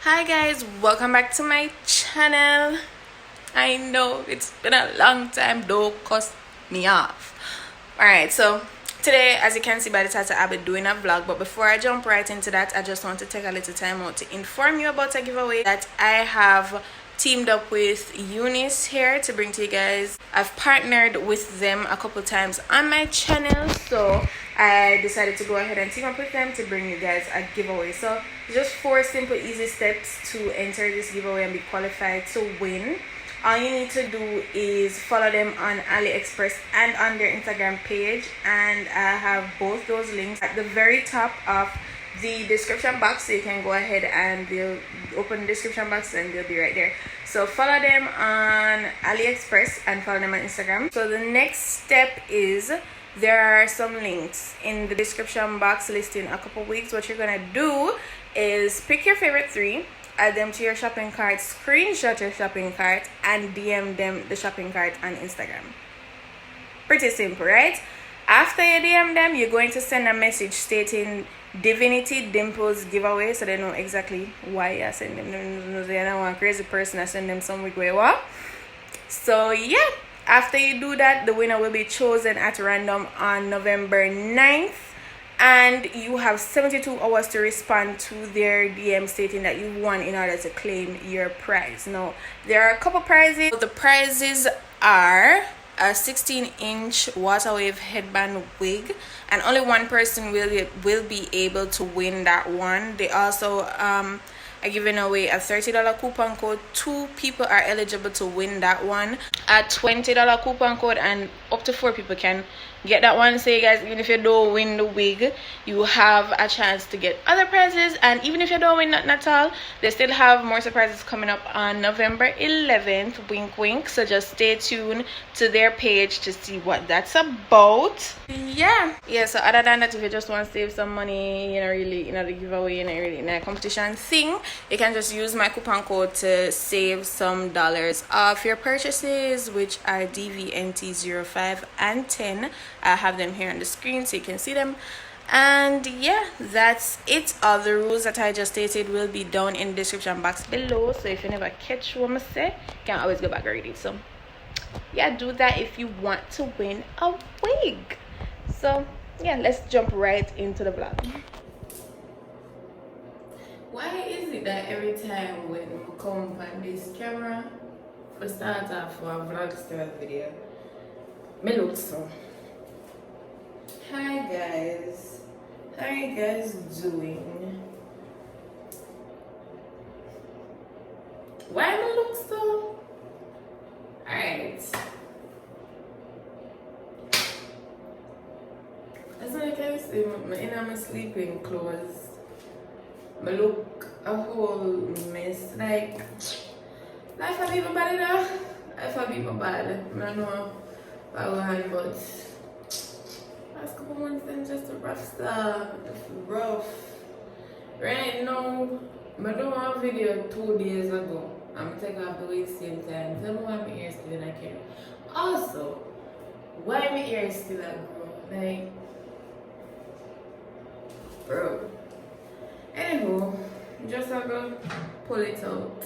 Hi guys, welcome back to my channel. I know it's been a long time, don't cuss me off. Alright, so today, as you can see by the title, I'll be doing a vlog. But before I jump right into that, I just want to take a little time out to inform you about a giveaway that I have teamed up with UNice here to bring to you guys. I've partnered with them a couple times on my channel, so I decided to go ahead and team up with them to bring you guys a giveaway. So just 4 simple easy steps to enter this giveaway and be qualified to win. All you need to do is follow them on Aliexpress and on their Instagram page, and I have both those links at the very top of the description box, so you can go ahead and they'll open the description box and they'll be right there. So follow them on Aliexpress and follow them on Instagram. So the next step is there are some links in the description box listing a couple weeks. What you're gonna do is pick your favorite 3, add them to your shopping cart, screenshot your shopping cart, and DM them the shopping cart on Instagram. Pretty simple, right? After you DM them, you're going to send a message stating Divinity Dimples giveaway, so they know exactly why you send them. They don't want a crazy person to send them some wig. So yeah, after you do that, the winner will be chosen at random on November 9th. And you have 72 hours to respond to their DM stating that you won in order to claim your prize. Now, there are a couple prizes. The prizes are a 16-inch water wave headband wig, and only one person will be able to win that one. They also are giving away a $30 coupon code. 2 people are eligible to win that one. A $20 coupon code, and up to 4 people can get that one. So you guys, even if you don't win the wig, you have a chance to get other prizes. And even if you don't win nothing at all, they still have more surprises coming up on November 11th. Wink wink. So just stay tuned to their page to see what that's about. Yeah, so other than that, if you just want to save some money, really, the giveaway, really in a competition thing, you can just use my coupon code to save some dollars off your purchases, which are DVNT05 and 10. I have them here on the screen so you can see them. And yeah, that's it. All the rules that I just stated will be down in the description box below, so if you never catch what I say, you can always go back and read it. So yeah, do that if you want to win a wig. So yeah, let's jump right into the vlog. Why is it that every time when we come on this camera we start off for a vlog style video, me look so? Hi guys, how are you guys doing? Why me look so? Alright, as I can see, I'm in my sleeping clothes. I look a whole mess. Like, life have been bad enough. Life have been bad. I don't know about, but last couple months been just a rough stuff. Just rough. Right now, I do one video 2 days ago. I'm taking off the wig same time. Tell me why my ear still in a care. Also, why my ear still a grow? Like, bro. Anywho, just gonna pull it out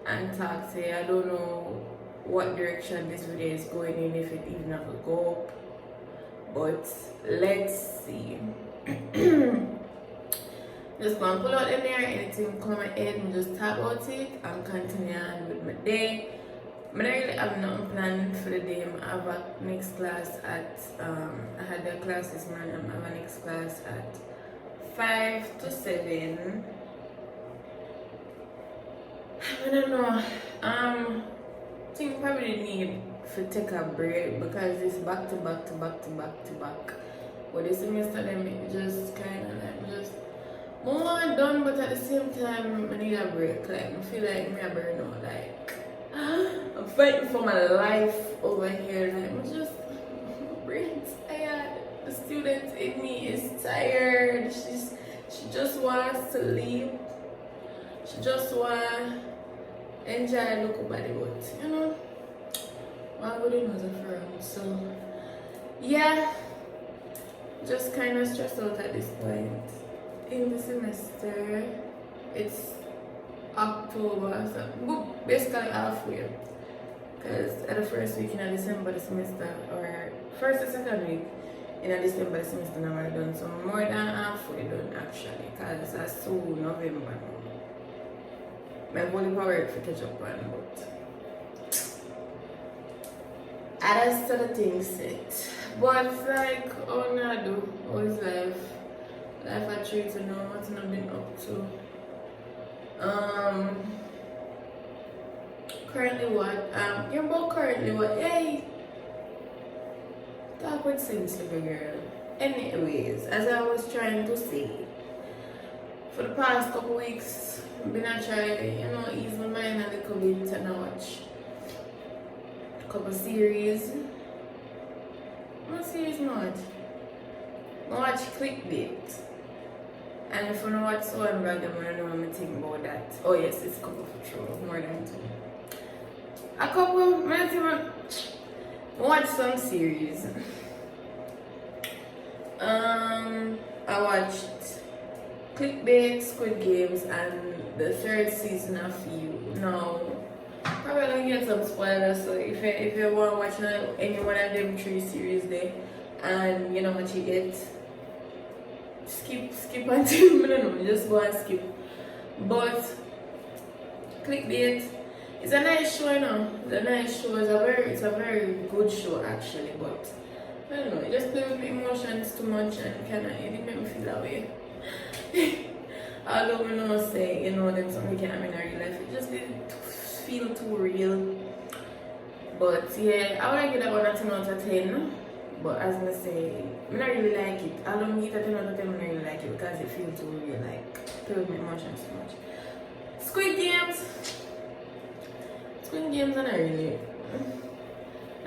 and talk to you. I don't know what direction this video is going in, if it even have to go up, but let's see. Just gonna pull out in there, anything come ahead and just talk about it and continue on with my day. I don't really have nothing planned for the day. I have a next class at I had a class this morning. I have a next class at 5 to 7. I don't know. I think probably need to take a break because it's back to back to back to back to back. But this semester them just kind of like just more done, but at the same time I need a break. Like I feel like me a burn out. Like I'm fighting for my life over here. Like I'm just brain's tired. The student in me is tired. She just wants to leave. She just wants to enjoy local body, but why would it not for him? So yeah, just kind of stressed out at this point in the semester. It's October, so basically halfway. Because at the first week in December the semester, or first or second week in December the semester now we're done. So more than halfway done actually, because it's soon November now. My only power to catch up on, but that's the thing set. But like, oh no, do what is life? Life I treat to know what I've been up to. Currently what? You're about currently what? Hey, talk with sense, little girl. Anyways, as I was trying to say, for the past couple weeks, I've been trying, ease my mind a little bit and I watch a couple series. What series not? I watch Clickbait. And if you know what's so I'm going to know what I think about that. Oh yes, it's a couple for sure, more than two. A couple, I watch some series. I watched Clickbait, Squid Games, and the third season of You. Now, probably gonna get some spoilers, so if you want to watch any one of them 3 series there, and you know what you get, skip until I don't know, just go and skip. But Clickbait, it's a nice show, It's a nice show. It's a very good show actually, but I don't know, it just plays with my emotions too much and it didn't make me feel that way. Although we know say, that something can happen in real life, it just didn't feel too real. But yeah, I would give that one a 10 out of 10. But as I say, I don't really like it. I don't give it a 10 out of 10, I really like it because it feels too real, like play with my emotions too much. Squid Games are not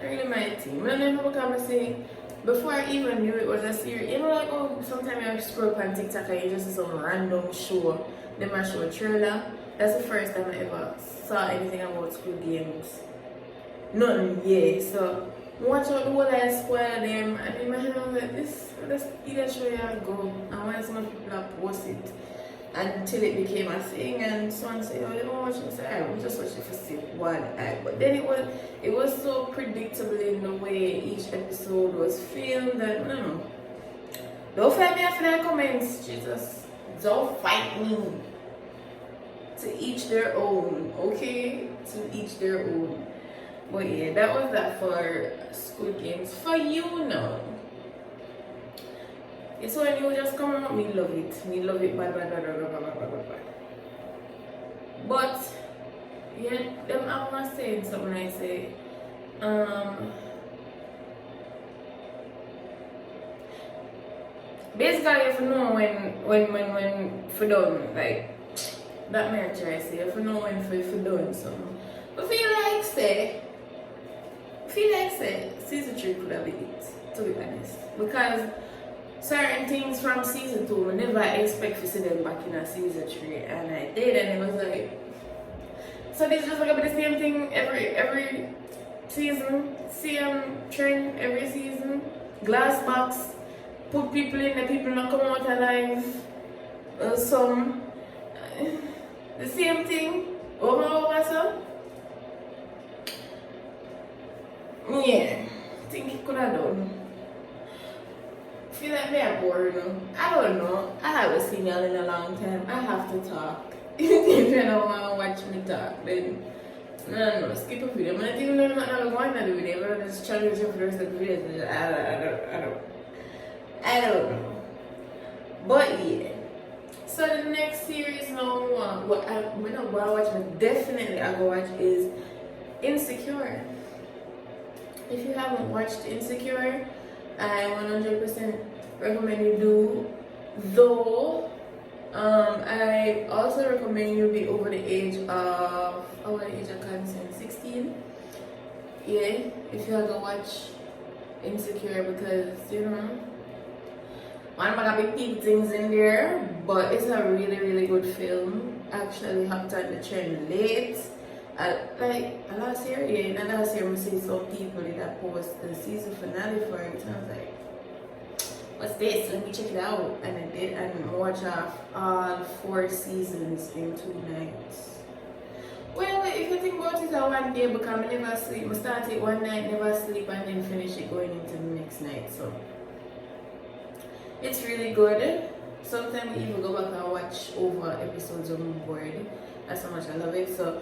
really my team. I never come and say, before I even knew it was a series, like, oh, sometimes I scroll up on TikTok and you just see some random show, them I show a trailer. That's the first time I ever saw anything about Squid Games. Nothing, yeah. So, watch out the whole I spoil them, and in my head I was like, this either show you go, and when some people have posted it, until it became a thing, and someone said, oh, you don't watch it, I said, I will just watch it for one eye. But then it was so predictable in the way each episode was filmed, and I don't know. Don't fight me after the comments, Jesus. Don't fight me. To each their own, okay? To each their own. But yeah, that was that for Squid Games. For you now. It's when you just come out, me love it. Me love it, bad. But, yeah, them I'm not saying something I say. Basically, if you know when for done, like, that may I try to say, if you know when for done something. But feel like say, season 3 could have been it, to be honest. Because certain things from season 2, I never expect to see them back in a season 3, and I did, and it was like, so this just like the same thing every season, same trend every season, glass box, put people in, the people not come out alive, some, the same thing, over so. Yeah, I think he could have done. Feel like me are bored, I don't know. I haven't seen y'all in a long time. I have to talk. If you don't want to watch me talk, then no, skip a video. I think I'm not going to do video, but I'm just challenge you for the rest of the video. I don't know. But yeah. So the next series now, what I watch, but definitely I go watch is Insecure. If you haven't watched Insecure, I 100% recommend you do. Though, I also recommend you be over the age of, consent, 16. Yeah, if you have to watch Insecure, because, one of the big things in there, but it's a really, really good film. Actually, hopped on the trend late. Like last year, we see some people that post the season finale for it, and I was like, what's this? Let me check it out. And I did, and watch off all 4 seasons in 2 nights. if you think about it, I one day because I never sleep. I start it one night, never sleep, and then finish it going into the next night. So it's really good. Sometimes I even go back and watch over episodes on my board. That's how much I love it. So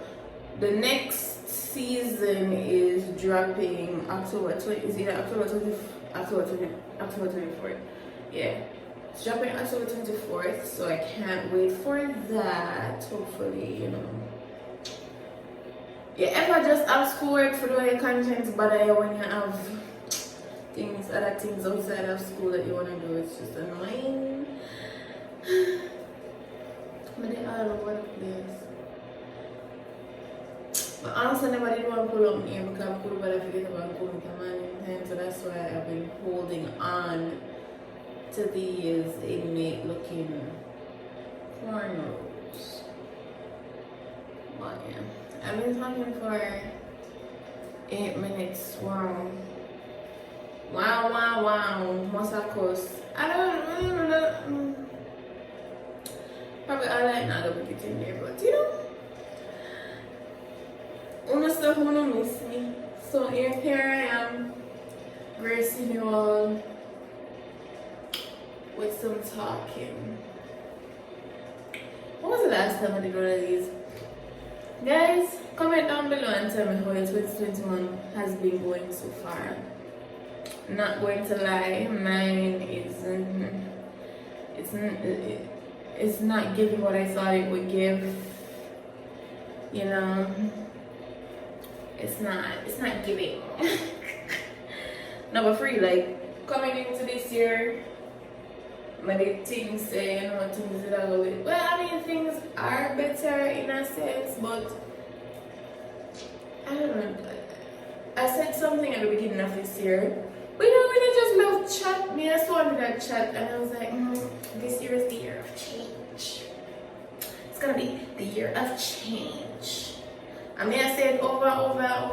the next season is dropping October 20. Is it October 20? October 24th. Yeah. It's dropping October 24th, so I can't wait for that. Hopefully, you know. Yeah, if I just have schoolwork for doing content, but when you have things, other things outside of school that you want to do, it's just annoying. But they all over the place. But honestly, I never did want to pull up here because I'm cool, but I forget about pulling the man in time, so that's why I've been holding on to these innate looking cornrows. But yeah, I've been talking for 8 minutes. Wow. Masakos. I don't know. Probably I like not to put it in there, but you know, honestly, who don't miss me. So here I am, gracing you all with some talking. What was the last time I did one of these? Guys, comment down below and tell me how your 2021 has been going so far. Not going to lie, mine isn't. It's not giving what I thought it would give. You know, it's not giving. No, but free, like coming into this year, maybe things say, you know, things that are going. Well, I mean, things are better in a sense, but I don't know. I said something at the beginning of this year. We don't really just love chat. Me, I saw that chat, and I was like, this year is the year of change. It's gonna be the year of change. I mean, I said over,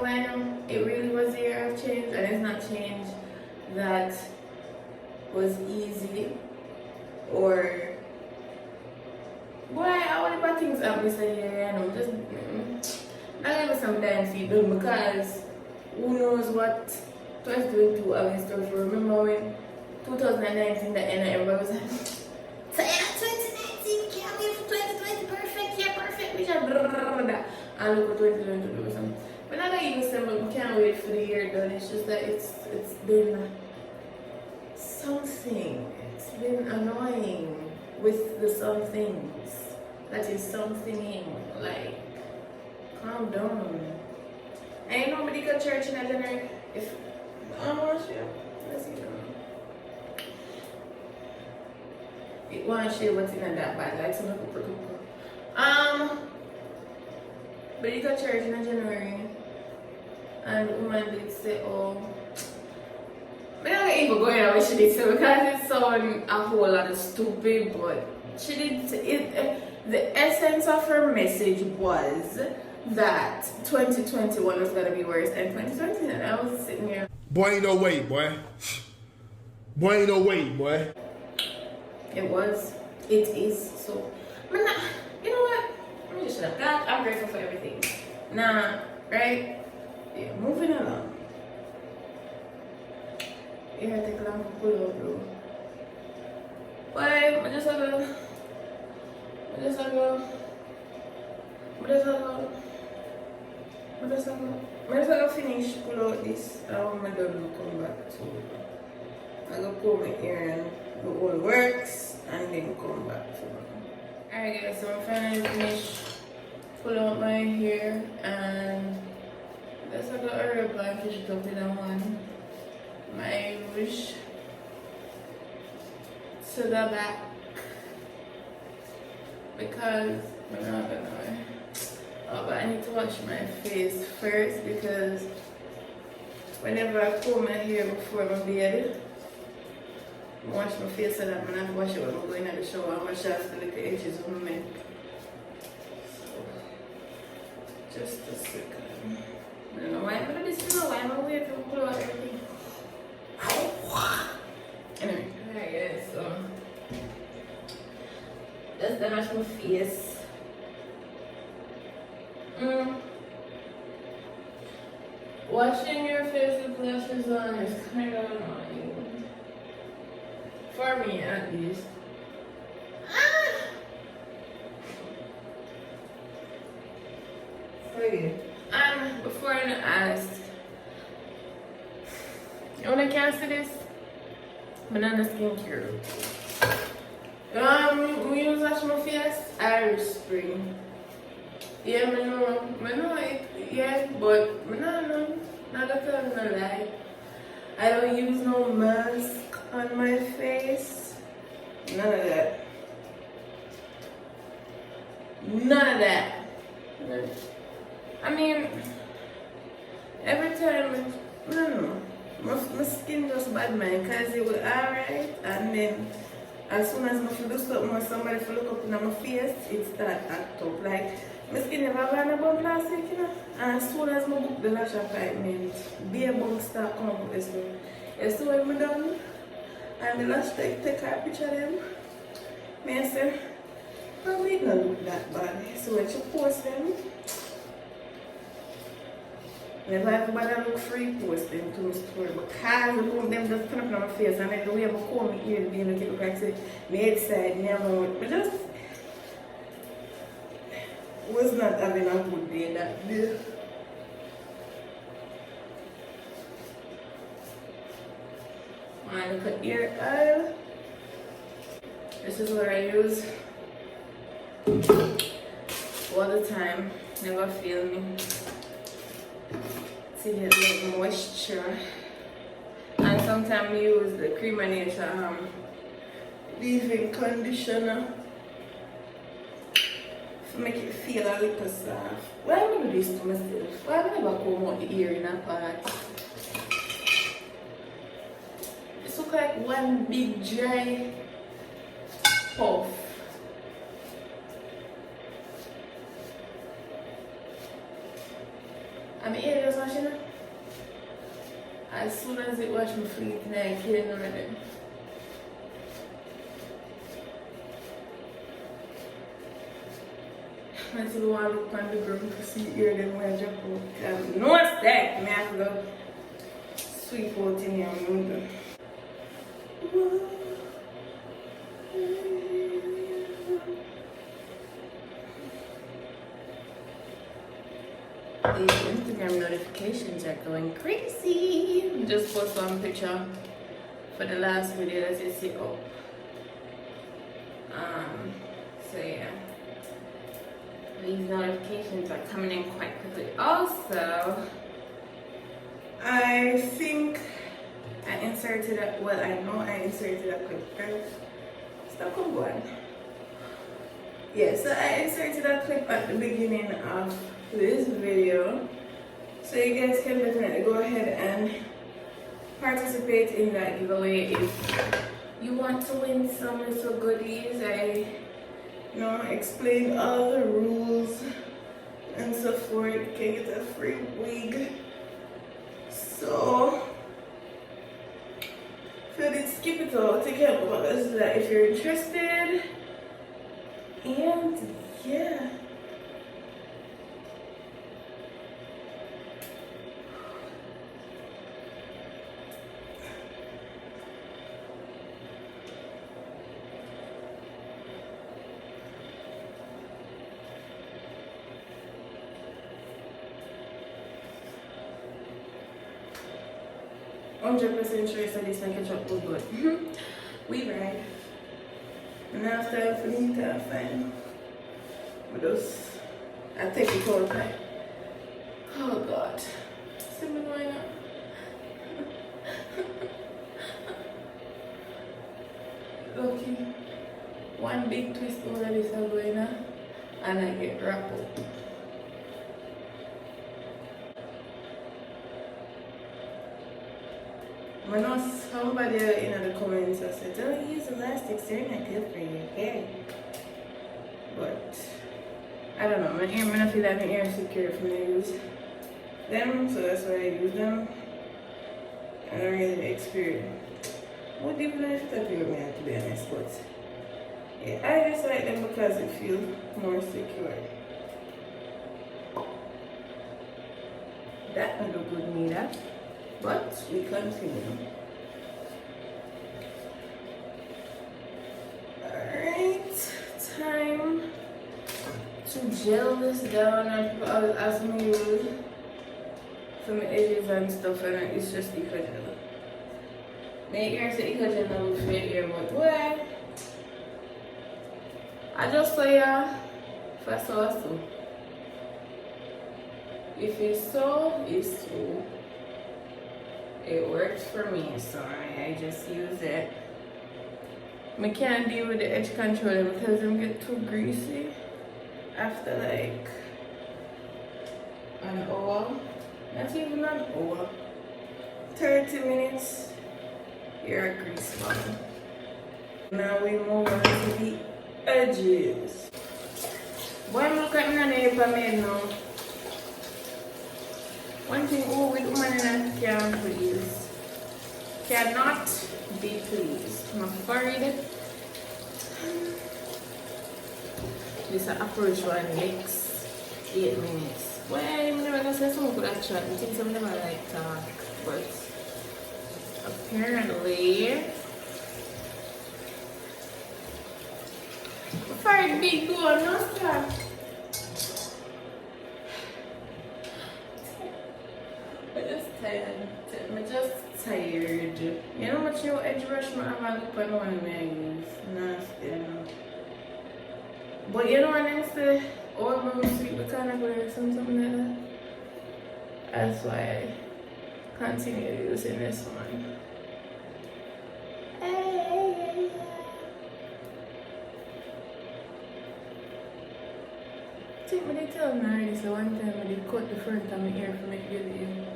and it really was the year of change, and it's not change that was easy or why I want to put things up this year, and I'm just not gonna some damn feet done because who knows what 2022 I was store for. Remember when 2019 the end and everybody was like, so yeah, 2019, we can't wait for 2020, perfect, yeah, perfect, we should and look at 2022 or something. But not that even saying we can't wait for the year done, it's just that it's been something. It's been annoying with the some things that is something like calm down. Ain't nobody go to church in a dinner if I'm watching. Let's see. It won't share what's in that bad, like some people. But you got church in January, and the woman did say, "Oh, I'm not even going out what she did say because it sounded a whole lot of stupid." But she did say it. The essence of her message was that 2021 was gonna be worse than 2020, and I was sitting here. Boy, ain't no way, boy. Boy, ain't no way, boy. It was. It is. So, you know what? Let me just shut up. God, I'm grateful for everything. Nah, right? Yeah, moving along. Yeah, take a long pull out, bro. But I just gonna finish pull out this. I'm gonna come back to. I'm gonna pull my hair and do all the works and then come back to it. Alright guys, so I'm finally finished pull out my hair and let's have a hurry up and finish it up in that one. My wish to the back because I'm not gonna. Oh, but I need to wash my face first because whenever I comb my hair before my bed, I wash my face so that I'm not wash it when I'm going to the shower and wash off the little edges of my make. So, just a second. I don't know why I'm gonna be still, why am I waiting to pull out everything? Anyway, alright guys, so just to wash my face. Washing your face with lashes on is kind of annoying. For me, at least. Okay. And before I ask, you wanna cancel this? Banana skincare. We use wash my face Irish Spring. Yeah, I know it, yeah, but I don't know. Not gonna tell no lie. I don't use no mask on my face. None of that. None of that. I mean, every time, I don't know, my skin just bad man, because it was alright, and then as soon as I do something or somebody look up in my face, it start act up. Like, my skin never been about plastic, you know, and as soon as I book the lash appointment, bare bugs start coming up this way. You see what I'm done? And the lash take a picture of them. I say, probably not look that bad. So when you post them, never everybody look free post them to my story, because the boom them just turn up on my face, and then the way I comb my ear, the make it look like say my head side never, but just was not having a good day that day. I look at ear oil. This is what I use all the time. Never fail me. To get like moisture, and sometimes we use the creamination leave-in conditioner to make it feel a little soft. Why am I do this to myself? Why am I never comb out the ear in a part? It looks like one big dry puff. I'm here just washing it. As soon as it wash my feet, I clean already. I still want to look on the ground to see here then when I jump out. No stack, I have to go sweep out in here and window. The Instagram notifications are going crazy. Just post one picture for the last video that you see up. So yeah, these notifications are coming in quite quickly. Also, I think I inserted a, well, I know I inserted a clip first. Stop going. Yeah, so I inserted a clip at the beginning of this video, so you guys can definitely go ahead and participate in that giveaway if you want to win some little goodies. I explain all the rules and so forth. You can get a free wig, so if you did skip it all, take care of us that if you're interested. And yeah, I'm 100% sure that this can catch up was good. We right. And now it's time for me to find with those. I take the whole time. Oh God. See me going on. Lucky. One big twist over this is going on and I get wrapped up. I know somebody in the comments has said, don't use elastics, they're not good for your hair. But I don't know, my hair, I don't feel like my hair is secure for me to use them, so that's why I use them. I don't really experience. What do you like to do with me, to be honest, but yeah, I just like them because it feels more secure. That will look good neither. But we continue. Alright, time to gel this down and put out as me use some edges and stuff, and it's just eco gel. Make yours the eco gel will fit here, but well, I just saw ya first also. If it's so, it's so. It works for me, so I just use it. I can't deal with the edge controller because them get too greasy after like an hour. Not even an hour. 30 minutes. You're a grease ball. Now we move on to the edges. Boy, look at me on the paper made now. One thing with women can please. Cannot be pleased. My forehead. This approach one next 8 minutes. Well, I'm never gonna say someone could have chat. I think some never like talk, but apparently my forehead big going no stop. I'm just tired. You know how much new edge brush I have look on one I use? Nasty, you know. But you know what I say? Oh, I'm sweet botanical or something like that. That's why I continue using this one. I think when they tell me already, so one time when they cut the front of my ear for me to get it in.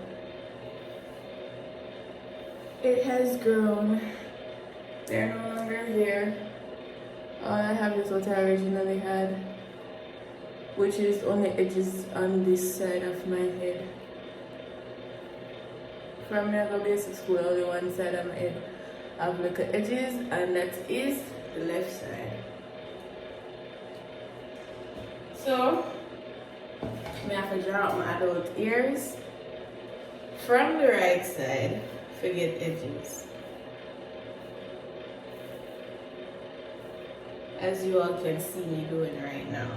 It has grown. They're no longer there. All I have is what I originally had, which is on the edges on this side of my head. From when I go basic school, only one side of my head have little edges, and that is the left side. So, I have to draw out my adult ears from the right side. Forget edges. As you all can see me doing right now.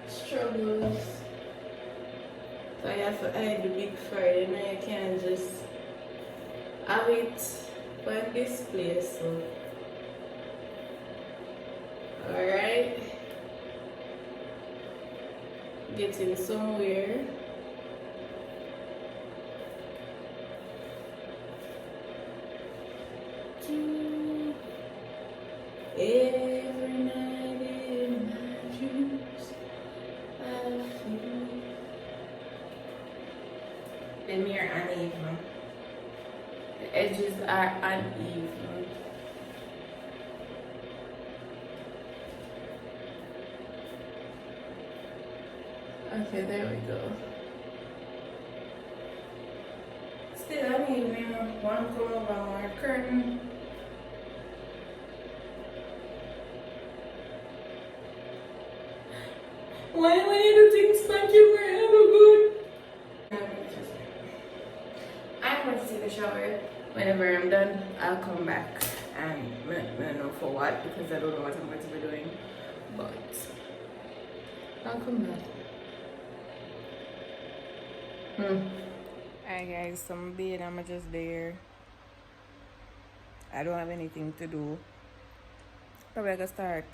Struggles. So I have to hide the big forehead, and I can't just have it on display. So, alright. Getting somewhere. Every night in my dreams, I feel. The mirror uneven. The edges are uneven. Okay, there we go. Still, I need one come over more curtain. Why when you do things like you were ever good? I'm going to take a shower. Whenever I'm done, I'll come back and I don't know for what, because I don't know what I'm going to be doing. But I'll come back. Alright guys, so I'm being, I'm just there. I don't have anything to do. Probably I can start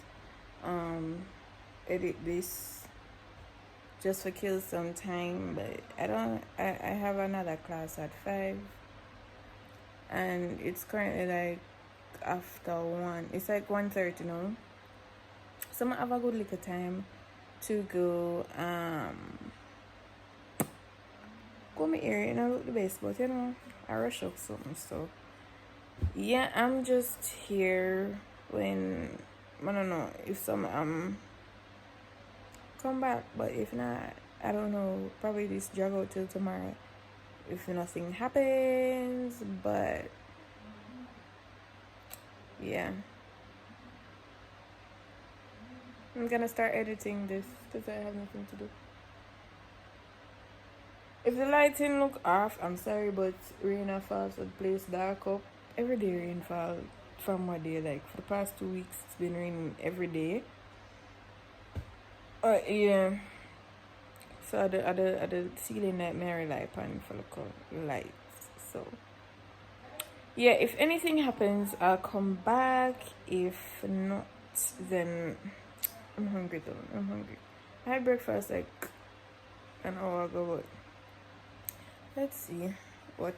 edit this just for kill some time, but I have another class at 5 and it's currently like after 1. It's like 1:30 now. So I have a good little time to go go my ear, you know, look the best, but you know, I rush up something, so yeah, I'm just here when I don't know if some come back, but if not, I don't know, probably this drag out till tomorrow if nothing happens, but yeah. I'm gonna start editing this because I have nothing to do. If the lighting look off, I'm sorry, but rain or fall, so the place dark up. Every day rain fall from what day, like for the past 2 weeks, it's been raining every day. Yeah. So at the ceiling that I rely upon for the lights. So yeah, if anything happens, I'll come back. If not, then I'm hungry though. I'm hungry. I had breakfast like an hour ago, but let's see what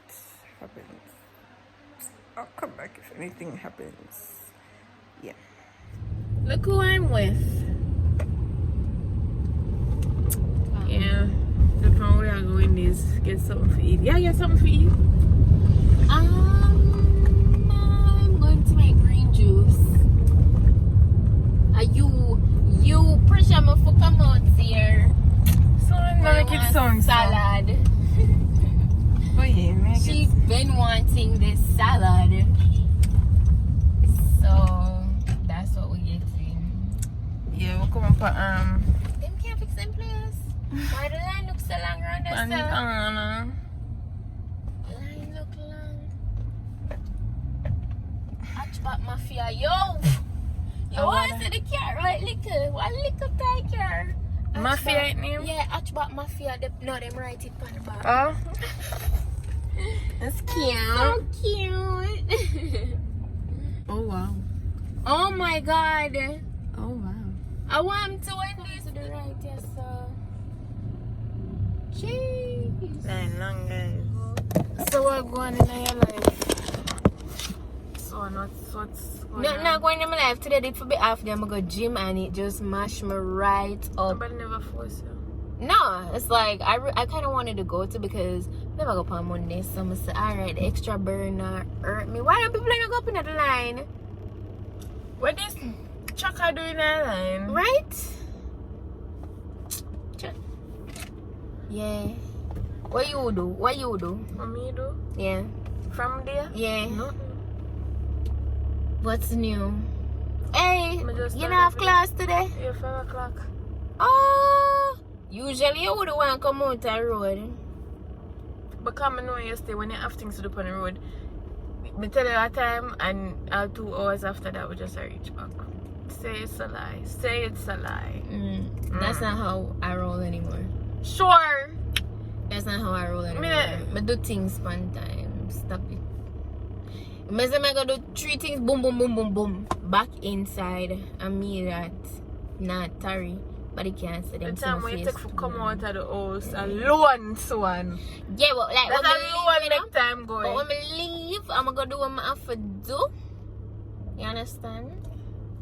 happens. I'll come back if anything happens. Yeah. Look who I'm with. Yeah. The plan we are going is get something to eat. Yeah, something to eat. I'm going to make green juice. Are you pressure me for come out here? So I'm gonna make it sound salad. Oh yeah, make She's been wanting this salad. So that's what we're getting. Yeah, we'll come up Them can't fix them place. Why the line look so long around there, sir? Line look long. Hatchback Mafia, yo! You want to see the car, right? Little, one little tight car. Mafia name? Yeah, Hatchback Mafia. Them write it on the back. Oh. That's cute. So cute. Oh wow. Oh my god. Oh wow. I want to win this to the right, yes, sir. Jeez. Line long, guys. So what going in your life? So what's going on? Not going in my life today. Did for be after I'm gonna go gym and it just mashed me right up. Nobody never force you. No, it's like I kind of wanted to go to because I never go on Monday. So I'm say, alright, the extra burner hurt me. Why don't people not go up in the line? What this trucker doing that line? Right? Yeah. What you do? What me do? Yeah. From there? Yeah. Nothing. What's new? Hey, Me just you don't started have with- class today? Yeah, 5 o'clock. Oh, usually you would want to come out the road. Because I know yesterday when you have things to do on the road, me tell you a time and 2 hours after that we just reach back. Say it's a lie. Say it's a lie. That's not how I roll anymore. Sure. That's not how I roll anymore. Me- But do things one time. Stop it. I say I gotta do 3 things. Boom, boom, boom, boom, boom. Back inside. And me that. Not Terry. But he can't say them. The time when you face take for too. come out of the house alone, one. Yeah, but like That's when a me low leave, you know? next time But going. when I leave, I'm gonna do what I have to do. You understand?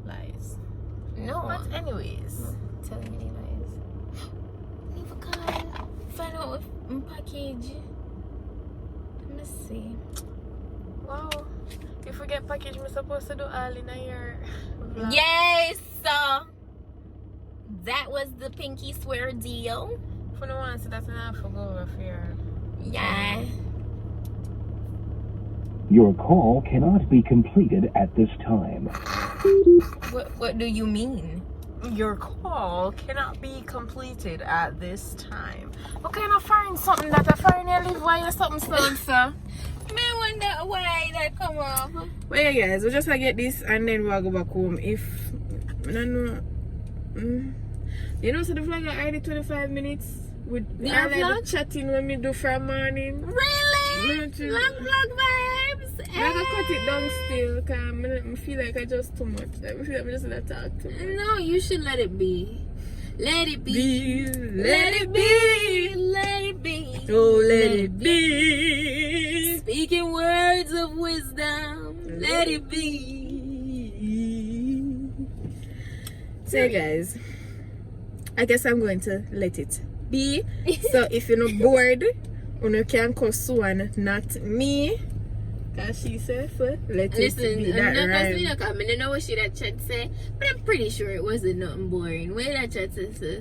Lies. No. But anyways. I'm telling you lies. Leave a call. Find out my package. Let me see. Wow. If we get package, we're supposed to do all in a year. Vlog. Yes, that was the pinky swear deal. For no one, so that's enough to go over here. Yeah. Your call cannot be completed at this time. What do you mean? Your call cannot be completed at this time. Okay, I find something that I find you live while you're something sound, sir. I wonder why that come up. Well, yeah, guys, we'll just get this and then we'll go back home. If I don't know, you know, so the vlog are already 25 minutes with Your vlog? the chatting when we do for morning. Really? Nothing. Vlog vibes. I gotta cut it down still because I feel like I just too much. Like, I feel like I just let talk too much. No, you should let it be. Let it be. Let it be. Let it be. Oh, let it be. Speaking words of wisdom. Let it be. So guys, I guess I'm going to let it be. So if you're not bored, you can call Swan, not me. Cause she said, let it be that I'm not rhyme. I don't know what she that chat say, but I'm pretty sure it wasn't nothing boring. Where that chat say?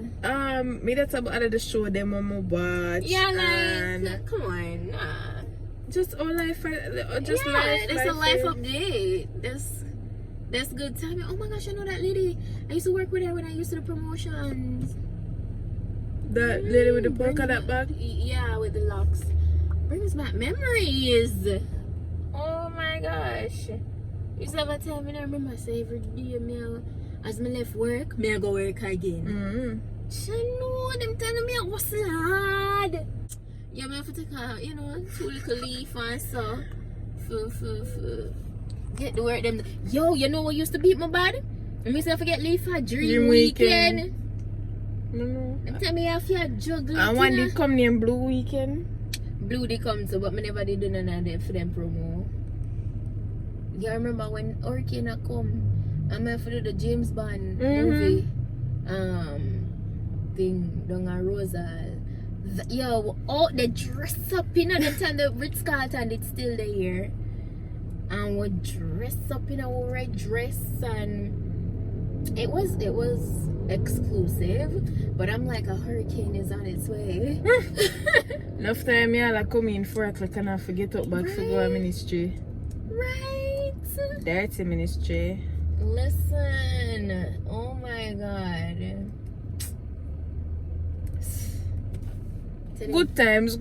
Me that's about the show them mama watch. Yeah, and like come on, nah. just all life, just yeah, life. that's a life update. That's good. Tell me, oh my gosh, I know that lady. I used to work with her when I used to do promotions. That lady with the polka dot bag? Yeah, with the locks. Brings back memories. Oh my gosh. Used to have a time when I remember, say every day, as I left work, I go work again. Know them telling me I was hard. Yeah, I have to take a, 2 little leaf and so for get to work them. Yo, you know what used to beat my body? I used to forget leave for dream weekend. No. Them tell me if you juggle. I want to come near Blue Weekend. Blue they come to, but I never did none of them for them promo. You remember when Hurricane come? I'm going to do the James Bond movie thing down at Rosal. Yo, all the dress up, them time the Ritz-Carlton it's still there. And we dress up in our red dress, and it was exclusive, but I'm like, a hurricane is on its way. Enough time I come in 4 o'clock and I forget up back for go to ministry. Right. Dirty ministry. Listen, oh my god. Today. Good times.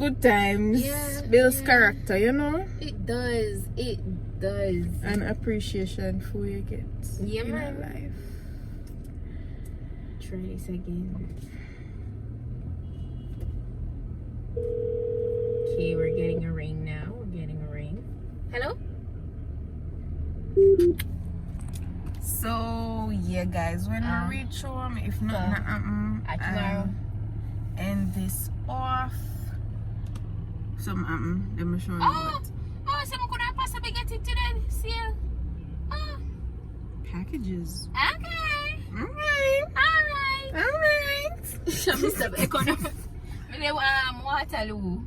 Yeah, Builds character, It does. And appreciation for what you get in man. life. Try this again. Okay, we're getting a ring now. Hello? So yeah guys, when we reach home, if not tomorrow. End this off. Some let me show you what. Someone could have possibly get it today. See ya. Packages. Okay. Alright. Show me some economy. Waterloo.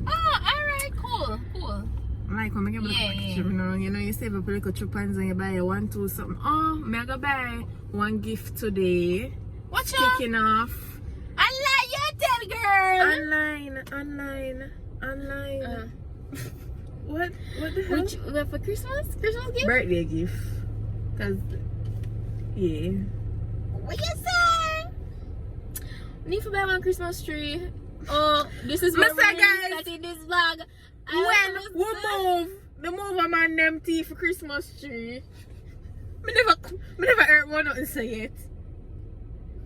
Alright, cool. Like when I get my package, you save up a little coupons and you buy a 1, 2 something. I'm gonna buy one gift today. What's kicking off? Online, you tell girl. Online. What the hell? What for Christmas? Christmas gift? Birthday gift. Cause yeah. What you say? Need to buy one Christmas tree. Oh, this is what Mr. Guys, in this vlog. When we move a man them tea for Christmas tree. Me never heard one nothing say it.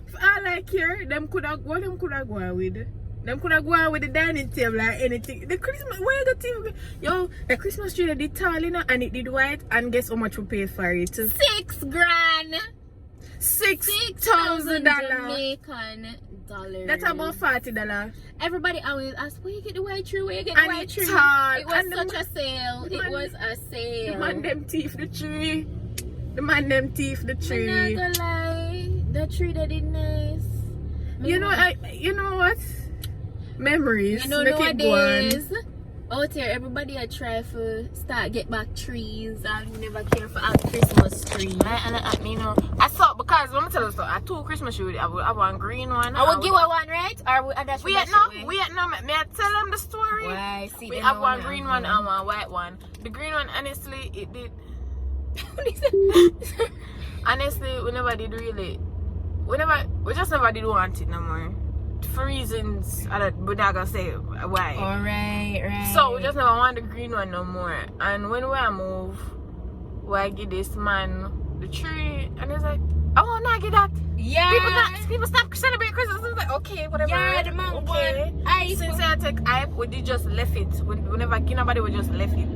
If I like here, them could have gone with. Them could have gone with the dining table or anything. The Christmas, where the tea? Yo, the Christmas tree they did tall, and it did white, and guess how much we paid for it? $6,000. $6,000 Jamaican dollars. That's about $40. Everybody always asks, where you get the white tree? And it's tall. It was such a sale. It was a sale. The man them thief the tree. I'm not gonna lie. The tree that did nice. You know what? Memories. You know Make it go nowadays out here everybody I try to start get back trees and never care for our Christmas tree. I saw because let me tell you something. I took Christmas tree. I want green one. I will give her one, right? Or we I tell them the story. Why? See, we have one green one and one white one. The green one, honestly, it did. Honestly, we just never did want it no more. For reasons we're not gonna say why. Alright. So we just never want the green one no more. And when we move, we give this man the tree, and he's like, I want to get that. Yeah. People stop celebrating Christmas. I was like, okay, whatever. Yeah, the man okay. Since I take hype, we did just left it. Whenever nobody we just left it.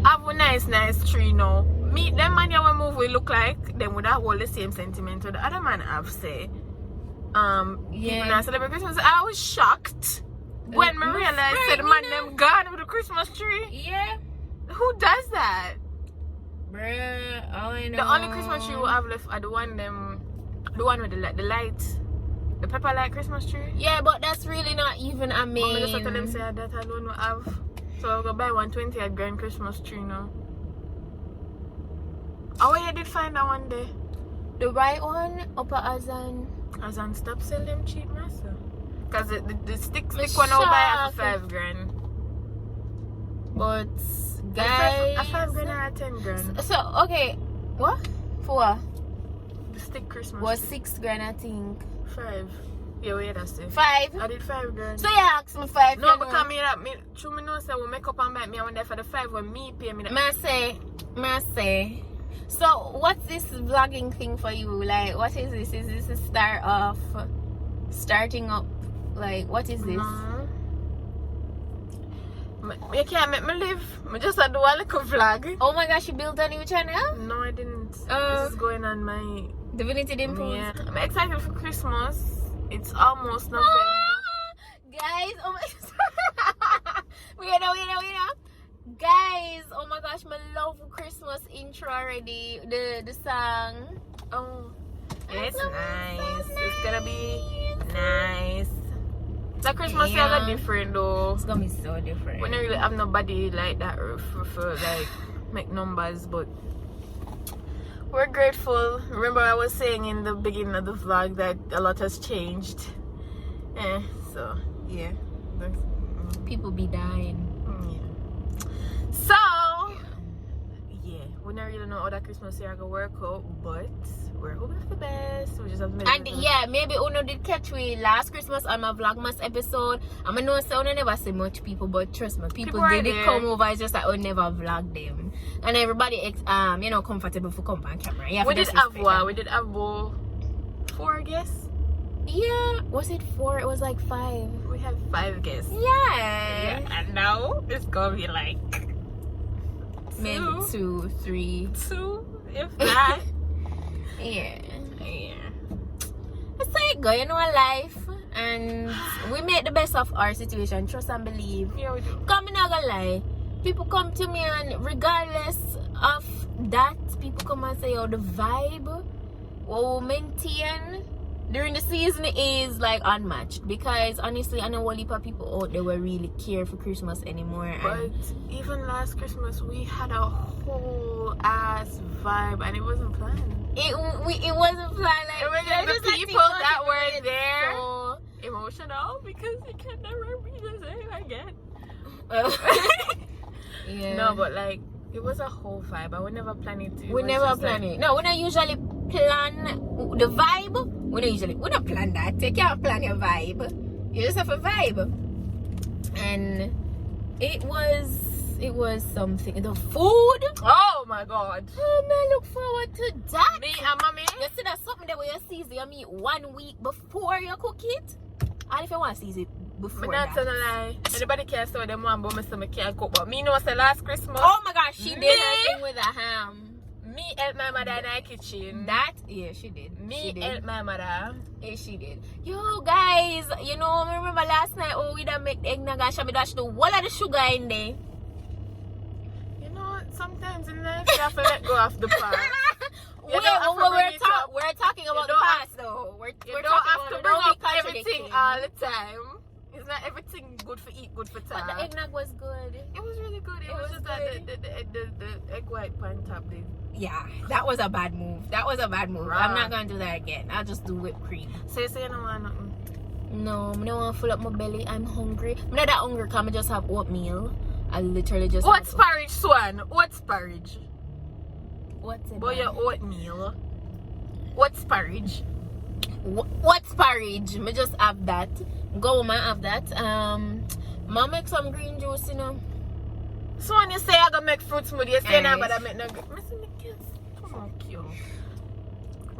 Have a nice tree now. Me, them man we move we look like them would have all the same sentiment to the other man have say. People not celebrate Christmas. I was shocked when I realized that the man them gone with the Christmas tree. Yeah. Who does that? Bruh, all I know. The only Christmas tree we have left are the one with the light. The pepper light Christmas tree. Yeah, but that's really not even a main. I'm just tell them say that alone we have. So I'll go buy 120 at Grand Christmas tree now. Oh, you did find that one day. The right one, Upper Azan. Azan, stop selling them cheap, master. Because the stick one I'll buy for $5,000. But Guys. A 5 grand or a 10 grand? So, okay. What? For what? The stick Christmas. Was 6 grand, I think. 5. Yeah, wait, that's it. 5? I did 5 grand. So you asked me 5. No, because me know say we make up and buy me. I went there for the 5 when me pay me. May say. So what's this vlogging thing for you? Like, what is this? Is this a starting up? Like, what is this? No. You can't make me live. I just do a little vlog. Oh my gosh, you built a new channel? No, I didn't. This is going on my Divinity Dimples. Yeah. I'm excited for Christmas. It's almost November. Guys, oh my we know. Guys, oh my gosh, my love Christmas intro already. The song. Oh, it's nice. It's gonna be nice. The Christmas is gonna be different though. It's gonna be so different. We don't really have nobody like that for like make numbers, but we're grateful. Remember I was saying in the beginning of the vlog that a lot has changed. So yeah. People be dying. Yeah. So yeah, we don't really know how that Christmas year gonna work out, but we're hoping for the best. We just have to make and yeah, maybe Uno did catch me last Christmas on my Vlogmas episode. I know so I never see much people, but trust me, people did it come over. It's just that I never vlog them, and everybody comfortable for come on camera. Yeah, we did have 4 guests. Yeah, was it 4? It was like 5. We had 5 guests. Yeah, and now it's gonna be like maybe 2, 3, 2, if not. Yeah. It's like going on life, and we make the best of our situation. Trust and believe. Yeah, we do. Come, I'm not gonna lie. People come to me, and regardless of that, people come and say, "Oh, the vibe, what we maintain during the season is like unmatched." Because honestly, I know a lot of people out there were really care for Christmas anymore. But even last Christmas, we had a whole ass vibe, and it wasn't planned. It wasn't planned. Like, it was just the people that were there. So emotional because it can never be the same again. Yeah. No, but like it was a whole vibe. I would never plan it. We never plan it. No, we don't usually plan the vibe. We don't plan that. You can't plan your vibe. You just have a vibe. And it was something. The food. Oh my god. Oh man, look forward to that. Me and mommy. You see that's something that we season you meet 1 week before you cook it. And if you want to season it before not that. Not to lie. Anybody can say them one but me can't cook. But me know say last Christmas. Oh my gosh, she did her thing with a ham. Me help my mother in the kitchen. Yeah, she did. Me help my mother. Yeah, she did. Yo, guys, you know, I remember last night, we done make the eggnog and shabby dash the whole of the sugar in there. You know, sometimes in life you have to let go of the past. We're talking about the past, though. You don't have to bring up everything all the time. It's not everything good for eat, good for talk. But the eggnog was good. It was really good. It was just good. That the egg white pan top did. Yeah, that was a bad move. Right. I'm not gonna do that again. I'll just do whipped cream. So you say you don't want nothing? No, I don't want to fill up my belly. I'm hungry. I'm not that hungry because I just have oatmeal. I literally just What's porridge, Swan? What's porridge? What's it? Boy, your oatmeal. What's porridge? What's porridge? Me just have that. Go home and have that. Mom make some green juice, you know. So when you say I gonna make fruit smoothie, you say now, but I make no good.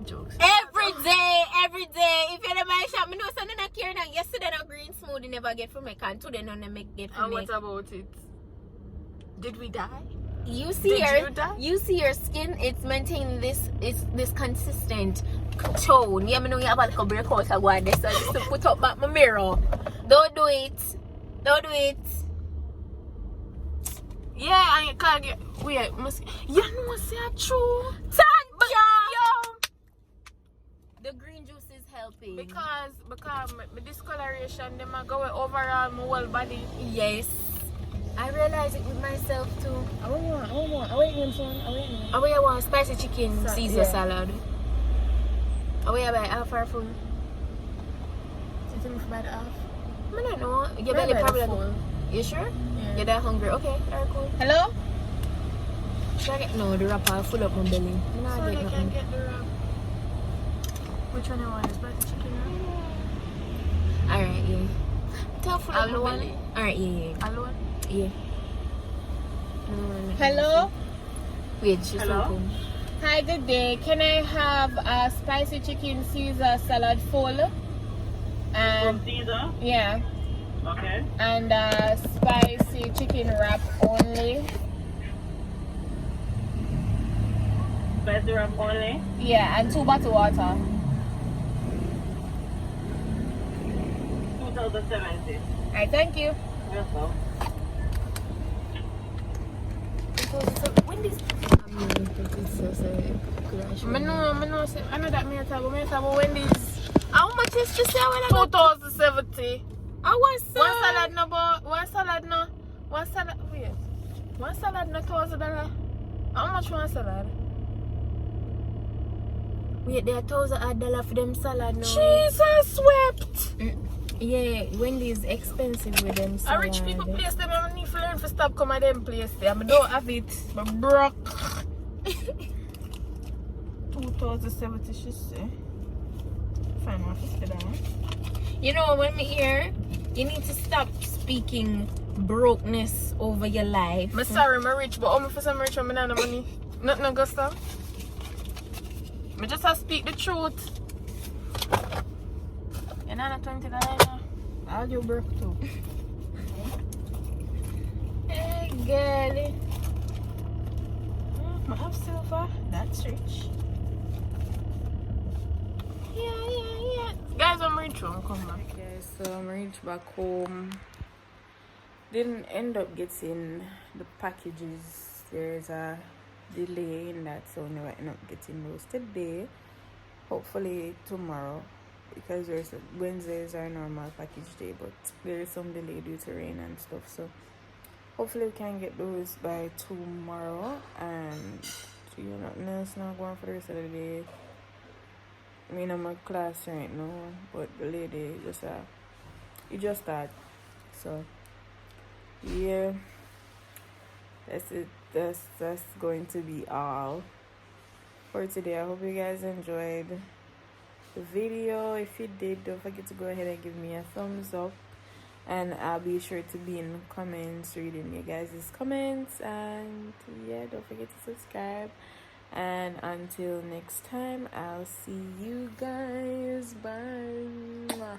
Jokes. Every day. If you're the man shop, me know something I care now. Yesterday no green smoothie never get from me, and today none make get from And me. what about it? Did we die? You see Did your skin, it's maintaining this consistent tone. Yeah, me know you have a little breakout of one this, so just to put up back my mirror. Don't do it. Yeah, and you can't get. Wait, you know say it's true. Yo, the green juice is helping. Because my discoloration, them are going overall my whole body. Yes. I realize it with myself too. I want spicy chicken Caesar salad. I buy half our food. You think we buy the half? I don't know. Your belly probably full. You sure? Yeah. You're that hungry? Okay, alright, cool. Hello? Should I get no the wrapper full up my belly? So Nah, they get can nothing. get the wrap. Which one you want? Is butter chicken wrap? Alright, yeah. Tell full up my Alone? belly. Alright, yeah. Alone? Yeah. Hello? Wait, she's open. Hi, good day. Can I have a spicy chicken Caesar salad full? And Caesar? yeah, Okay. and spicy chicken wrap only. Spicy wrap only? Yeah, and 2 bottle water. 2070. Alright, thank you. Yes, sir. When this I I know that me talk about Wendy's. How much is to say when I 2070. I was One salad no but one salad no $1,000. How much one salad? Wait, there are $1,000 for them salad now. Jesus wept. Yeah, Wendy's expensive with them A salad. rich people place them I need to learn to stop come at them place there. I don't have it. I'm broke. 2070 she say. Fine, what is that? You know, when me hear, you need to stop speaking brokenness over your life. I'm sorry, I'm rich, but only for some rich I'm not money. Nothing no go stop. I just have to speak the truth. You're not $20. I'll you broke too. Hey girl. I have silver. That's rich. Yeah. Guys, I'm rich. I'm coming back. Guys, so I'm rich back home. Didn't end up getting the packages. There's a delay in that, so I'm not getting those today. Hopefully tomorrow, because Wednesday is our normal package day, but there is some delay due to rain and stuff. So hopefully we can get those by tomorrow. And nothing else not going for the rest of the day. I mean, I'm in class right now, but the lady just started. So yeah, that's it. That's going to be all for today. I hope you guys enjoyed the video. If you did, don't forget to go ahead and give me a thumbs up, and I'll be sure to be in the comments reading you guys' comments. And yeah, don't forget to subscribe. And until next time, I'll see you guys. Bye.